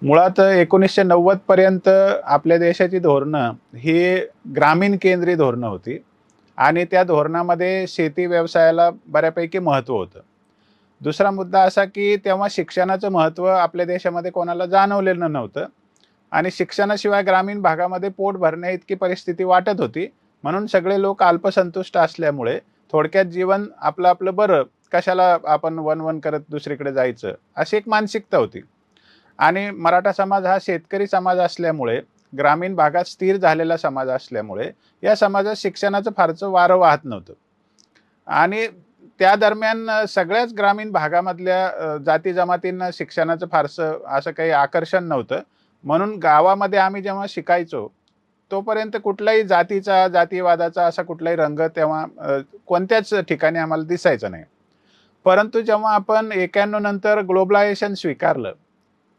मुळात 1990 पर्यंत आपल्या देशाची धोरणं ही ग्रामीण केंद्रीय धोरणं होती आणि त्या धोरणामध्ये शेती व्यवसायाला बऱ्यापैकी महत्त्व होतं. दुसरा मुद्दा असा की तेव्हा शिक्षणाचं महत्त्व आपल्या देशामध्ये कोणाला जाणवलेलं नव्हतं आणि शिक्षणाशिवाय ग्रामीण भागामध्ये पोट भरण्याइतकी परिस्थिती वाटत होती. म्हणून सगळे लोक अल्पसंतुष्ट असल्यामुळे थोडक्यात जीवन आपलं बरं, कशाला आपण वन-वन करत दुसरीकडे जायचं, अशी एक मानसिकता होती. आणि मराठा समाज हा शेतकरी समाज असल्यामुळे, ग्रामीण भागात स्थिर झालेला समाज असल्यामुळे, या समाजात शिक्षणाचं फारसं वारं वाहत नव्हतं. आणि त्या दरम्यान सगळ्याच ग्रामीण भागामधल्या जाती-जमातींना शिक्षणाचं फारसं असं काही आकर्षण नव्हतं. म्हणून गावामध्ये आम्ही जेव्हा शिकायचो, तोपर्यंत कुठल्याही जातीचा, जातीयवादाचा असा कुठलाही रंग तेव्हा कोणत्याच ठिकाणी आम्हाला दिसायचा नाही. परंतु जेव्हा आपण 91 नंतर ग्लोबलायझेशन स्वीकारलं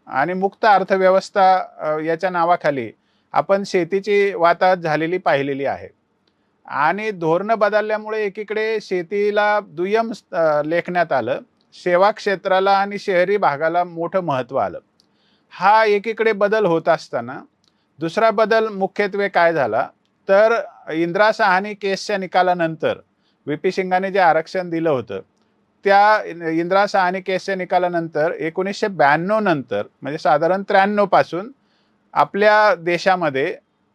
आणि मुक्त अर्थव्यवस्था याच्या नावाखाली आपण शेतीची वाताहत झालेली पाहिलेली आहे. आणि धोरणं बदलल्यामुळे एकीकडे शेतीला दुय्यम लेखण्यात आलं. सेवा क्षेत्राला आणि शहरी भागाला मोठं महत्त्व आलं. हा एकीकडे बदल होत असताना दुसरा बदल मुख्यत्वे काय झाला, तर इंदिरा साहनी केसच्या निकालानंतर व्ही.पी. सिंगांनी जे आरक्षण दिलं होतं, त्या इंदिरा साहनी केसच्या निकालानंतर 1992 नंतर म्हणजे साधारण 93 पासून आपल्या देशामध्ये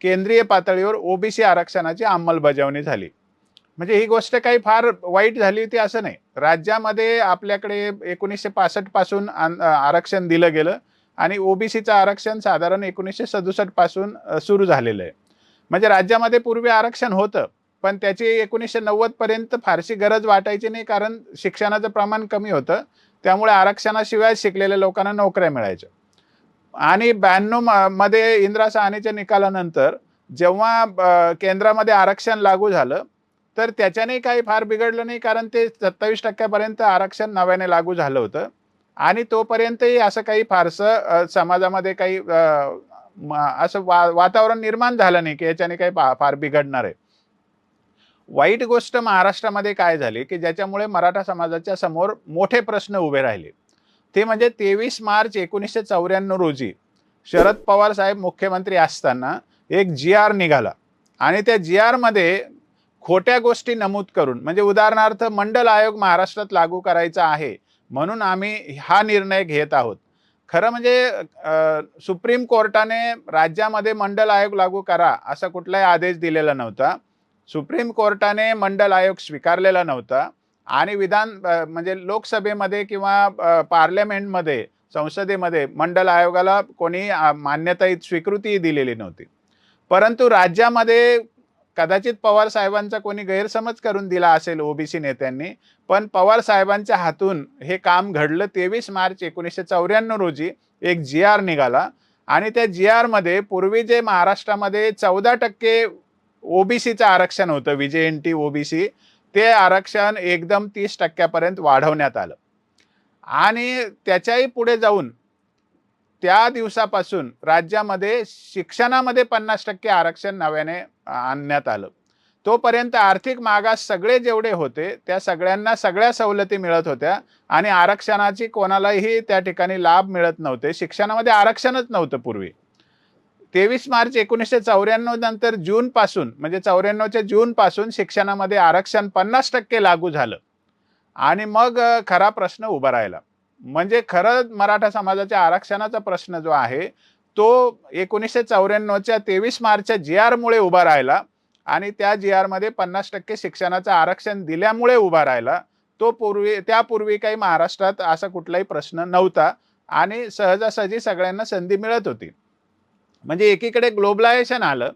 केंद्रीय पातळीवर ओबीसी आरक्षणाची अंमलबजावणी झाली. म्हणजे ही गोष्ट काही फार वाईट झाली होती असं नाही. राज्यामध्ये आपल्याकडे 1965 पासून आरक्षण दिलं गेलं आणि ओबीसीचं आरक्षण साधारण 1967 पासून सुरू झालेलं आहे. म्हणजे राज्यामध्ये पूर्वी आरक्षण होतं, पण त्याची 1990 पर्यंत फारशी गरज वाटायची नाही, कारण शिक्षणाचं प्रमाण कमी होतं. त्यामुळे आरक्षणाशिवाय शिकलेल्या लोकांना नोकऱ्या मिळायच्या. आणि 92 मध्ये इंदिरा साहनीच्या निकालानंतर जेव्हा केंद्रामध्ये आरक्षण लागू झालं, तर त्याच्याने काही फार बिघडलं नाही, कारण ते 27% पर्यंत आरक्षण नव्याने लागू झालं होतं. आणि तोपर्यंतही असं काही फारसं समाजामध्ये काही असं वातावरण निर्माण झालं नाही की याच्याने काही फार बिघडणार आहे. वाईट गोष्ट महाराष्ट्रामध्ये काय झाली, की ज्याच्यामुळे मराठा समाजाच्या समोर मोठे प्रश्न उभे राहिले. ते म्हणजे 23 मार्च 1994 रोजी शरद पवार साहेब मुख्यमंत्री असताना एक जी-आर निघाला आणि त्या जी-आरमध्ये खोट्या गोष्टी नमूद करून, म्हणजे उदाहरणार्थ मंडल आयोग महाराष्ट्रात लागू करायचा आहे, म्हणून आम्ही हा निर्णय घेत आहोत. खरं म्हणजे सुप्रीम कोर्टाने राज्यामध्ये मंडल आयोग लागू करा असा कुठलाही आदेश दिलेला नव्हता. सुप्रीम कोर्टाने मंडल आयोग स्वीकारलेला नव्हता आणि म्हणजे लोकसभेमध्ये किंवा पार्लमेंटमध्ये, संसदेमध्ये मंडल आयोगाला कोणी मान्यता स्वीकृती दिलेली नव्हती. परंतु राज्यामध्ये कदाचित पवार साहेबांचा कोणी गैरसमज करून दिला असेल ओबीसी नेत्यांनी, पण पवार साहेबांच्या हातून हे काम घडलं. 23 मार्च 1994 रोजी एक जी-आर निघाला आणि त्या जी-आरमध्ये पूर्वी जे महाराष्ट्रामध्ये 14% ओबीसीचं आरक्षण होतं, व्हीजेएनटी ओबीसी, ते आरक्षण एकदम 30% पर्यंत वाढवण्यात आलं. आणि त्याच्याही पुढे जाऊन त्या दिवसापासून राज्यामध्ये शिक्षणामध्ये 50% आरक्षण नव्याने आणण्यात आलं. तोपर्यंत आर्थिक मागास सगळे जेवढे होते त्या सगळ्यांना सगळ्या सवलती मिळत होत्या आणि आरक्षणाची कोणालाही त्या ठिकाणी लाभ मिळत नव्हते. शिक्षणामध्ये आरक्षणच नव्हतं पूर्वी. 23 मार्च 1994 नंतर जूनपासून, म्हणजे 94च्या जूनपासून शिक्षणामध्ये आरक्षण 50% लागू झालं आणि मग खरा प्रश्न उभा राहिला. म्हणजे खरं मराठा समाजाच्या आरक्षणाचा प्रश्न जो आहे तो 1994च्या 23 मार्चच्या जी-आरमुळे उभा राहिला आणि त्या जी-आरमध्ये 50% शिक्षणाचं आरक्षण दिल्यामुळे उभा राहिला. त्यापूर्वी काही महाराष्ट्रात असा कुठलाही प्रश्न नव्हता आणि सहजासहजी सगळ्यांना संधी मिळत होती. म्हणजे एकीकडे ग्लोबलायझेशन आलं,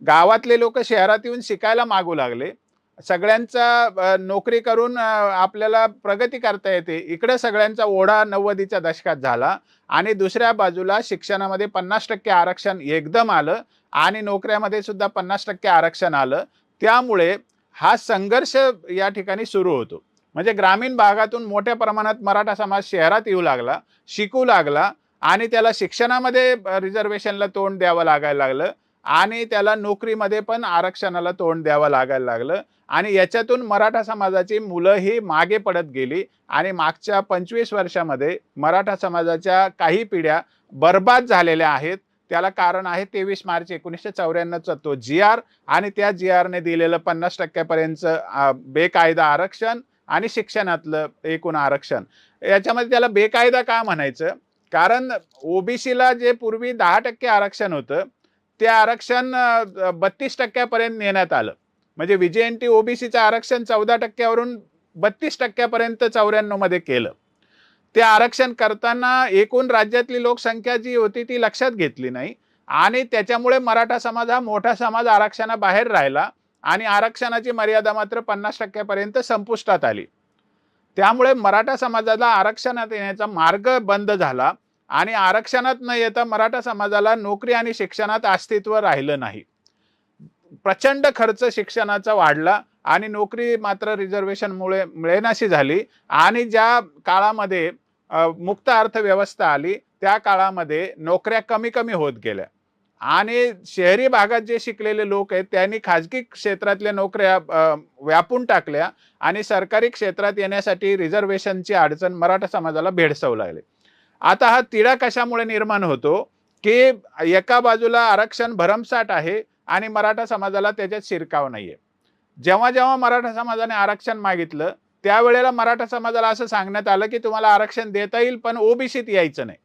गावातले लोक शहरात येऊन शिकायला मागू लागले, सगळ्यांचा नोकरी करून आपल्याला प्रगती करता येते, इकडे सगळ्यांचा ओढा 90च्या दशकात झाला आणि दुसऱ्या बाजूला शिक्षणामध्ये 50% आरक्षण एकदम आलं आणि नोकऱ्यामध्ये सुद्धा 50% आरक्षण आलं. त्यामुळे हा संघर्ष या ठिकाणी सुरू होतो. म्हणजे ग्रामीण भागातून मोठ्या प्रमाणात मराठा समाज शहरात येऊ लागला, शिकू लागला आणि त्याला शिक्षणामध्ये रिझर्वेशनला तोंड द्यावं लागायला लागलं आणि त्याला नोकरीमध्ये पण आरक्षणाला तोंड द्यावं लागायला लागलं आणि याच्यातून मराठा समाजाची मुलं ही मागे पडत गेली आणि मागच्या 25 वर्षामध्ये मराठा समाजाच्या काही पिढ्या बर्बाद झालेल्या आहेत. त्याला कारण आहे 23 मार्च 1994चा तो जी-आर आणि त्या जी-आरने दिलेलं 50% पर्यंतचं बेकायदा आरक्षण आणि शिक्षणातलं एकूण आरक्षण. याच्यामध्ये त्याला बेकायदा का म्हणायचं? कारण ओबीसीला जे पूर्वी 10% आरक्षण होतं, ते आरक्षण 32% पर्यंत नेण्यात आलं. म्हणजे व्हीजेएनटी ओबीसीचं आरक्षण 14% वरून 32% पर्यंत 94 मध्ये केलं. ते आरक्षण करताना एकूण राज्यातली लोकसंख्या जी होती ती लक्षात घेतली नाही आणि त्याच्यामुळे मराठा समाज हा मोठा समाज आरक्षणाबाहेर राहिला आणि आरक्षणाची मर्यादा मात्र 50% पर्यंत संपुष्टात आली. त्यामुळे मराठा समाजाला आरक्षणात येण्याचा मार्ग बंद झाला आणि आरक्षणात न येता मराठा समाजाला नोकरी आणि शिक्षणात अस्तित्व राहिलं नाही. प्रचंड खर्च शिक्षणाचा वाढला आणि नोकरी मात्र रिझर्वेशनमुळे मिळेनाशी झाली आणि ज्या काळामध्ये मुक्त अर्थव्यवस्था आली त्या काळामध्ये नोकऱ्या कमी कमी होत गेल्या आणि शहरी भागात जे शिकलेले लोक आहेत त्यांनी खाजगी क्षेत्रातल्या नोकऱ्या व्यापून टाकल्या आणि सरकारी क्षेत्रात येण्यासाठी रिझर्वेशनची अडचण मराठा समाजाला भेडसावू लागली. आता हा तिढा कशामुळे निर्माण होतो की एका बाजूला आरक्षण भरमसाठ आहे आणि मराठा समाजाला त्याच्यात शिरकाव नाहीये. जेव्हा जेव्हा मराठा समाजाने आरक्षण मागितलं त्यावेळेला मराठा समाजाला असं सांगण्यात आलं की तुम्हाला आरक्षण देता येईल पण ओबीसीत यायचं नाही.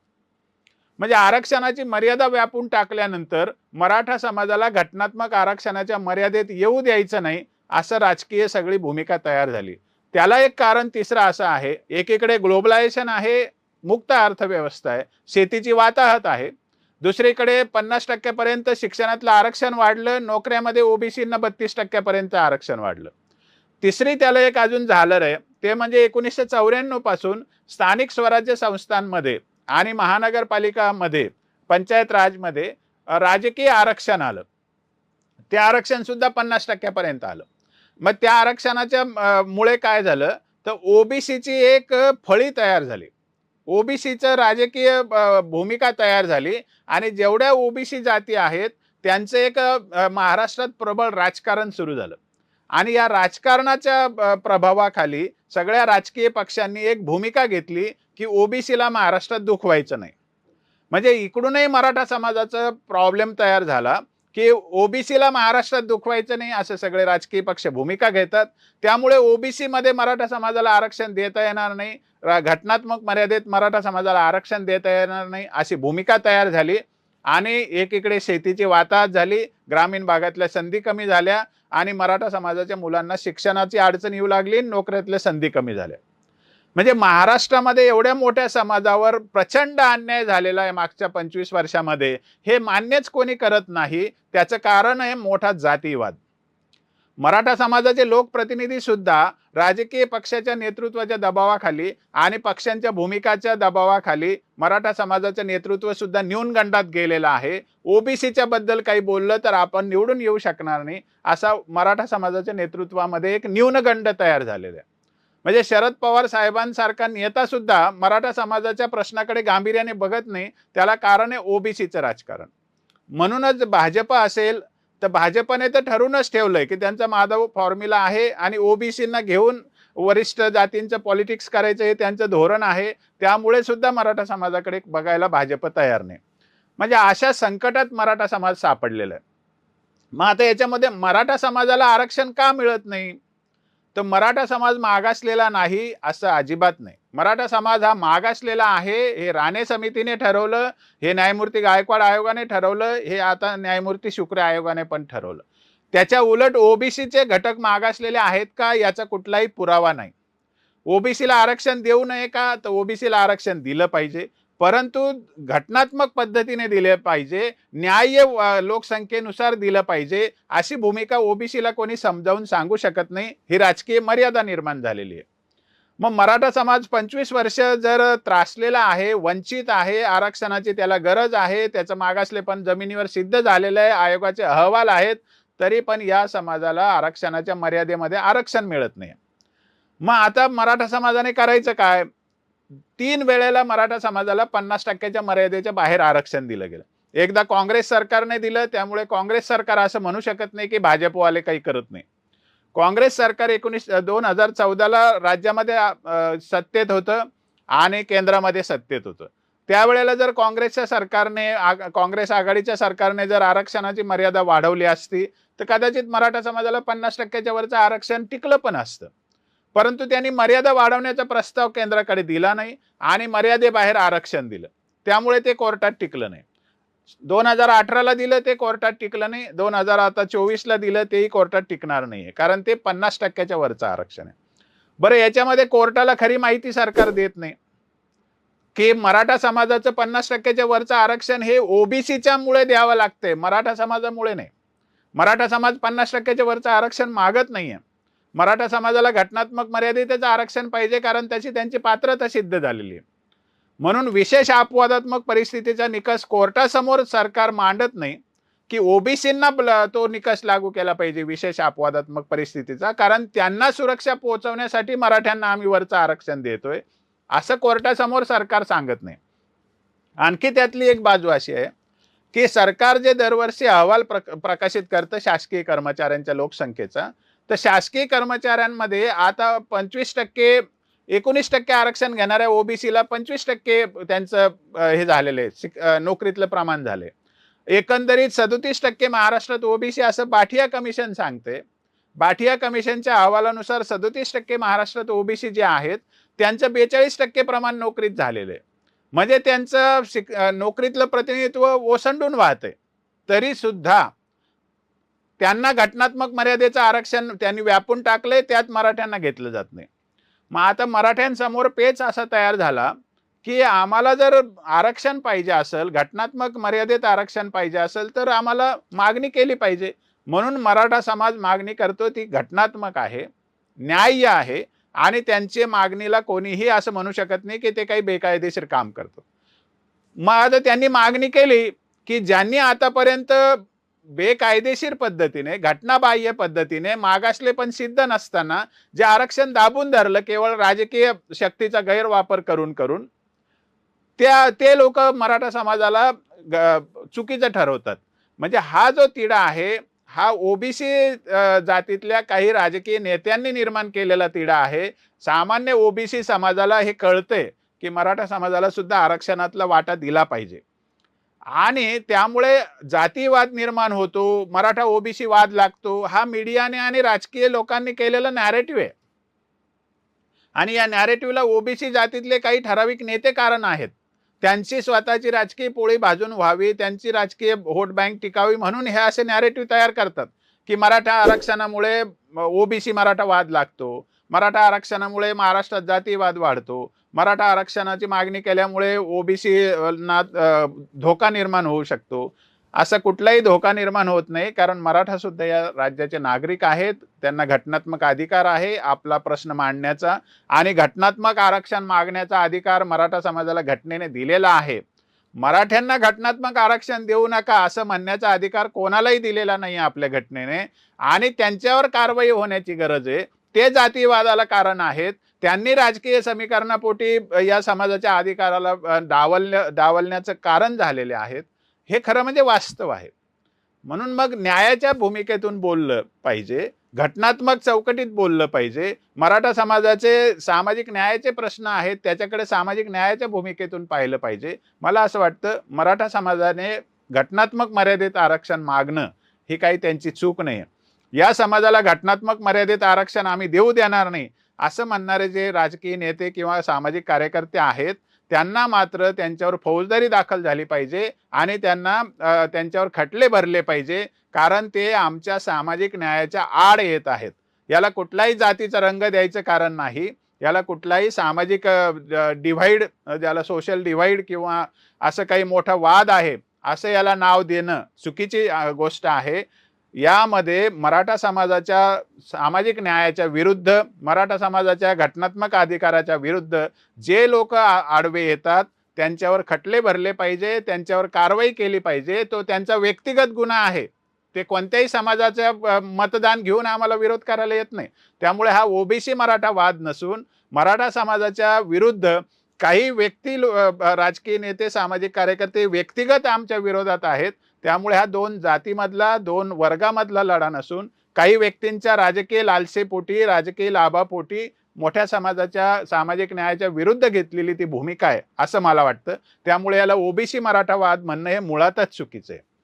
म्हणजे आरक्षणाची मर्यादा व्यापून टाकल्यानंतर मराठा समाजाला घटनात्मक आरक्षणाच्या मर्यादेत येऊ द्यायचं नाही असं राजकीय सगळी भूमिका तयार झाली. त्याला एक कारण तिसरं असं आहे, एकीकडे ग्लोबलायझेशन आहे, मुक्त अर्थव्यवस्था आहे, शेतीची वाताहत आहे, दुसरीकडे 50% पर्यंत शिक्षणातलं आरक्षण वाढलं, नोकऱ्यामध्ये ओबीसींना 32% पर्यंत आरक्षण वाढलं. तिसरी त्याला एक अजून झालर आहे ते म्हणजे 1994 पासून स्थानिक स्वराज्य संस्थांमध्ये आणि महानगरपालिकामध्ये पंचायत राजमध्ये राजकीय आरक्षण आलं. ते आरक्षण सुद्धा 50% पर्यंत आलं. मग त्या आरक्षणाच्या मुळे काय झालं तर ओबीसीची एक फळी तयार झाली, ओबीसीचं राजकीय भूमिका तयार झाली आणि जेवढ्या ओबीसी जाती आहेत त्यांचं एक महाराष्ट्रात प्रबळ राजकारण सुरू झालं आणि या राजकारणाच्या प्रभावाखाली सगळ्या राजकीय पक्षांनी एक भूमिका घेतली की ओबीसीला महाराष्ट्रात दुखवायचं नाही. म्हणजे इकडूनही मराठा समाजाचा प्रॉब्लेम तयार झाला की ओबीसीला महाराष्ट्रात दुखवायचं नाही असं सगळे राजकीय पक्ष भूमिका घेतात. त्यामुळे ओबीसी मध्ये मराठा समाजाला आरक्षण देता येणार नाही, घटनात्मक मर्यादेत मराठा समाजाला आरक्षण देता येणार नाही अशी भूमिका तयार झाली आणि एकीकडे शेतीची वाताहत झाली, ग्रामीण भागातल्या संधी कमी झाल्या आणि मराठा समाजाच्या मुलांना शिक्षणाची अडचण येऊ लागली, नोकऱ्यातल्या संधी कमी झाल्या. म्हणजे महाराष्ट्रामध्ये एवढ्या मोठ्या समाजावर प्रचंड अन्याय झालेला आहे मागच्या 25 वर्षामध्ये, हे मान्यच कोणी करत नाही. त्याचं कारण आहे मोठा जातीवाद. मराठा समाजाचे लोकप्रतिनिधी सुद्धा राजकीय पक्षाच्या नेतृत्वाच्या दबावाखाली आणि पक्षांच्या भूमिकाच्या दबावाखाली मराठा समाजाचं नेतृत्व सुद्धा न्यूनगंडात गेलेलं आहे. ओबीसीच्या बद्दल काही बोललं तर आपण निवडून येऊ शकणार नाही असा मराठा समाजाच्या नेतृत्वामध्ये एक न्यूनगंड तयार झालेला आहे. म्हणजे शरद पवार साहेबांसारखा नेता सुद्धा मराठा समाजाच्या प्रश्नाकडे गांभीर्याने बघत नाही. त्याला कारण आहे ओबीसीचं राजकारण. म्हणूनच भाजप असेल तर भाजपने तर ठरूनच ठेवलंय की त्यांचा माधव फॉर्म्युला आहे आणि ओबीसींना घेऊन वरिष्ठ जातींचं पॉलिटिक्स करायचं हे त्यांचं धोरण आहे. त्यामुळे सुद्धा मराठा समाजाकडे बघायला भाजप तयार नाही. म्हणजे अशा संकटात मराठा समाज सापडलेला आहे. मग आता याच्यामध्ये मराठा समाजाला आरक्षण का मिळत नाही तर मराठा समाज मागासलेला नाही असं अजिबात नाही. मराठा समाज हा मागासलेला आहे हे राणे समितीने ठरवलं, हे न्यायमूर्ती गायकवाड आयोगाने ठरवलं, हे आता न्यायमूर्ती शुक्रे आयोगाने पण ठरवलं. त्याच्या उलट ओबीसीचे घटक मागासलेले आहेत का याचा कुठलाही पुरावा नाही. ओबीसीला आरक्षण देऊ नये का तर ओबीसीला आरक्षण दिलं पाहिजे, परंतु घटनात्मक पद्धतीने दिले पाहिजे, न्याय्य लोकसंख्येनुसार दिलं पाहिजे अशी भूमिका ओबीसीला कोणी समजावून सांगू शकत नाही. ही राजकीय मर्यादा निर्माण झालेली आहे. मग मराठा समाज 25 वर्ष जर त्रासलेला आहे, वंचित आहे, आरक्षणाची त्याला गरज आहे, त्याचं मागासलेपण जमिनीवर सिद्ध झालेलं आहे, आयोगाचे अहवाल आहेत, तरी पण या समाजाला आरक्षणाच्या मर्यादेमध्ये आरक्षण मिळत नाही. मग आता मराठा समाजाने करायचं काय? 3 वेळेला मराठा समाजाला 50%च्या मर्यादेच्या बाहेर आरक्षण दिलं गेलं. एकदा काँग्रेस सरकारने दिलं, त्यामुळे काँग्रेस सरकार असं म्हणू शकत नाही की भाजपवाले काही करत नाही. काँग्रेस सरकार 2014ला राज्यामध्ये सत्तेत होतं आणि केंद्रामध्ये सत्तेत होतं. त्यावेळेला जर काँग्रेसच्या सरकारने काँग्रेस आघाडीच्या सरकारने जर आरक्षणाची मर्यादा वाढवली असती तर कदाचित मराठा समाजाला 50%च्या वरचं आरक्षण टिकलं पण असतं. परंतु त्यांनी मर्यादा वाढवण्याचा प्रस्ताव केंद्राकडे दिला नाही आणि मर्यादेबाहेर आरक्षण दिलं. त्यामुळे ते कोर्टात टिकलं नाही. 2018ला दिलं ते कोर्टात टिकलं नाही. 2024ला दिलं तेही कोर्टात टिकणार नाहीये, कारण ते 50%च्या वरचं आरक्षण आहे. बरं, याच्यामध्ये कोर्टाला खरी माहिती सरकार देत नाही की मराठा समाजाचं 50%च्या वरचं आरक्षण हे ओबीसीच्या मुळे द्यावं लागतंय, मराठा समाजामुळे नाही. मराठा समाज 50%च्या वरचं आरक्षण मागत नाहीये. मराठा समाजाला घटनात्मक मर्यादेतच आरक्षण पाहिजे, कारण त्याची त्यांची पात्रता सिद्ध झालेली आहे. म्हणून विशेष अपवादात्मक परिस्थितीचा निकष कोर्टासमोर सरकार मांडत नाही की ओबीसींना तो निकष लागू केला पाहिजे विशेष अपवादात्मक परिस्थितीचा, कारण त्यांना सुरक्षा पोहोचवण्यासाठी मराठ्यांना आम्ही वरचं आरक्षण देतोय असं कोर्टासमोर सरकार सांगत नाही. आणखी त्यातली एक बाजू अशी आहे की सरकार जे दरवर्षी अहवाल प्रकाशित करतं शासकीय कर्मचाऱ्यांच्या लोकसंख्येचा, तर शासकीय कर्मचाऱ्यांमध्ये आता 25% 19% आरक्षण घेणाऱ्या ओबीसीला 25% त्यांचं हे झालेलं आहे, नोकरीतलं प्रमाण झाले. एकंदरीत 37% महाराष्ट्रात ओबीसी असं बाठिया कमिशन सांगते. बाठिया कमिशनच्या अहवालानुसार 37% महाराष्ट्रात ओबीसी जे आहेत त्यांचं 42% प्रमाण नोकरीत झालेलं आहे. म्हणजे त्यांचं नोकरीतलं प्रतिनिधित्व ओसंडून वाहतंय. तरी सुद्धा त्यांना घटनात्मक मर्यादेचं आरक्षण त्यांनी व्यापून टाकलंय, त्यात मराठ्यांना घेतलं जात नाही. मग आता मराठ्यांसमोर पेच असा तयार झाला की आम्हाला जर आरक्षण पाहिजे असेल, घटनात्मक मर्यादेत आरक्षण पाहिजे असेल, तर आम्हाला मागणी केली पाहिजे. म्हणून मराठा समाज मागणी करतो ती घटनात्मक आहे, न्याय्य आहे आणि त्यांच्या मागणीला कोणीही असं म्हणू शकत नाही की ते काही बेकायदेशीर काम करतो. मग आता त्यांनी मागणी केली की ज्यांनी आतापर्यंत बेकायदेशीर पद्धतीने घटनाबाह्य पद्धतीने मागासले पण सिद्ध नसताना जे आरक्षण दाबून धरलं केवळ राजकीय शक्तीचा गैरवापर करून करून, ते लोक मराठा समाजाला चुकीचं ठरवतात. म्हणजे हा जो तिढा आहे हा ओबीसी जातीतल्या काही राजकीय नेत्यांनी निर्माण केलेला तिढा आहे. सामान्य ओबीसी समाजाला हे कळतंय की मराठा समाजाला सुद्धा आरक्षणातला वाटा दिला पाहिजे आणि त्यामुळे जातीवाद निर्माण होतो, मराठा ओबीसी वाद लागतो. हा मीडियाने आणि राजकीय लोकांनी केलेला नॅरेटिव्ह आहे आणि या नॅरेटिव्हला ओबीसी जातीतले काही ठराविक नेते कारण आहेत. त्यांची स्वतःची राजकीय पोळी भाजून व्हावी, त्यांची राजकीय व्होट बँक टिकावी म्हणून हे असे नॅरेटिव्ह तयार करतात की मराठा आरक्षणामुळे ओबीसी मराठा वाद लागतो, मराठा आरक्षणामुळे महाराष्ट्रात जातीवाद वाढतो, मराठा आरक्षणाची मागणी केल्यामुळे ओबीसीना धोका निर्माण होऊ शकतो. असं कुठलाही धोका निर्माण होत नाही, कारण मराठा सुद्धा या राज्याचे नागरिक आहेत. त्यांना घटनात्मक अधिकार आहे आपला प्रश्न मांडण्याचा आणि घटनात्मक आरक्षण मागण्याचा अधिकार मराठा समाजाला घटनेने दिलेला आहे. मराठ्यांना घटनात्मक आरक्षण देऊ नका असं म्हणण्याचा अधिकार कोणालाही दिलेला नाही आपल्या घटनेने आणि त्यांच्यावर कारवाई होण्याची गरज आहे. ते जातीवादाला कारण आहेत. त्यांनी राजकीय समीकरणापोटी या समाजाच्या अधिकाराला डावलण्याचं कारण झालेले आहेत. हे खरं म्हणजे वास्तव आहे. म्हणून मग न्यायाच्या भूमिकेतून बोललं पाहिजे, घटनात्मक चौकटीत बोललं पाहिजे. मराठा समाजाचे सामाजिक न्यायाचे प्रश्न आहेत, त्याच्याकडे सामाजिक न्यायाच्या भूमिकेतून पाहिलं पाहिजे. मला असं वाटतं मराठा समाजाने घटनात्मक मर्यादेत आरक्षण मागणं ही काही त्यांची चूक नाही. या समाजाला घटनात्मक मर्यादेत आरक्षण आम्ही देऊ देणार नाही असं म्हणणारे जे राजकीय नेते किंवा सामाजिक कार्यकर्ते आहेत त्यांना मात्र त्यांच्यावर फौजदारी दाखल झाली पाहिजे आणि त्यांना त्यांच्यावर खटले भरले पाहिजे, कारण ते आमच्या सामाजिक न्यायाच्या आड येत आहेत. याला कुठलाही जातीचा रंग द्यायचं कारण नाही, याला कुठलाही सामाजिक डिव्हाइड, ज्याला सोशल डिव्हाइड किंवा असं काही मोठा वाद आहे असं याला नाव देणं चुकीची गोष्ट आहे. यामध्ये मराठा समाजाच्या सामाजिक न्यायाच्या विरुद्ध, मराठा समाजाच्या घटनात्मक अधिकाराच्या विरुद्ध जे लोक आडवे येतात त्यांच्यावर खटले भरले पाहिजे, त्यांच्यावर कारवाई केली पाहिजे. तो त्यांचा व्यक्तिगत गुन्हा आहे. ते कोणत्याही समाजाचं मतदान घेऊन आम्हाला विरोध करायला येत नाही. त्यामुळे हा ओबीसी मराठा वाद नसून मराठा समाजाच्या विरुद्ध काही व्यक्ती, राजकीय नेते, सामाजिक कार्यकर्ते व्यक्तिगत आमच्या विरोधात आहेत. त्यामुळे हा दोन जातीमधला, दोन वर्गामधला लढा नसून काही व्यक्तींच्या राजकीय लालसेपोटी, राजकीय लाभापोटी मोठ्या समाजाच्या सामाजिक न्यायाच्या विरुद्ध घेतलेली ती भूमिका आहे असं मला वाटतं. त्यामुळे याला ओबीसी मराठा वाद म्हणणं हे मुळातच चुकीचं आहे.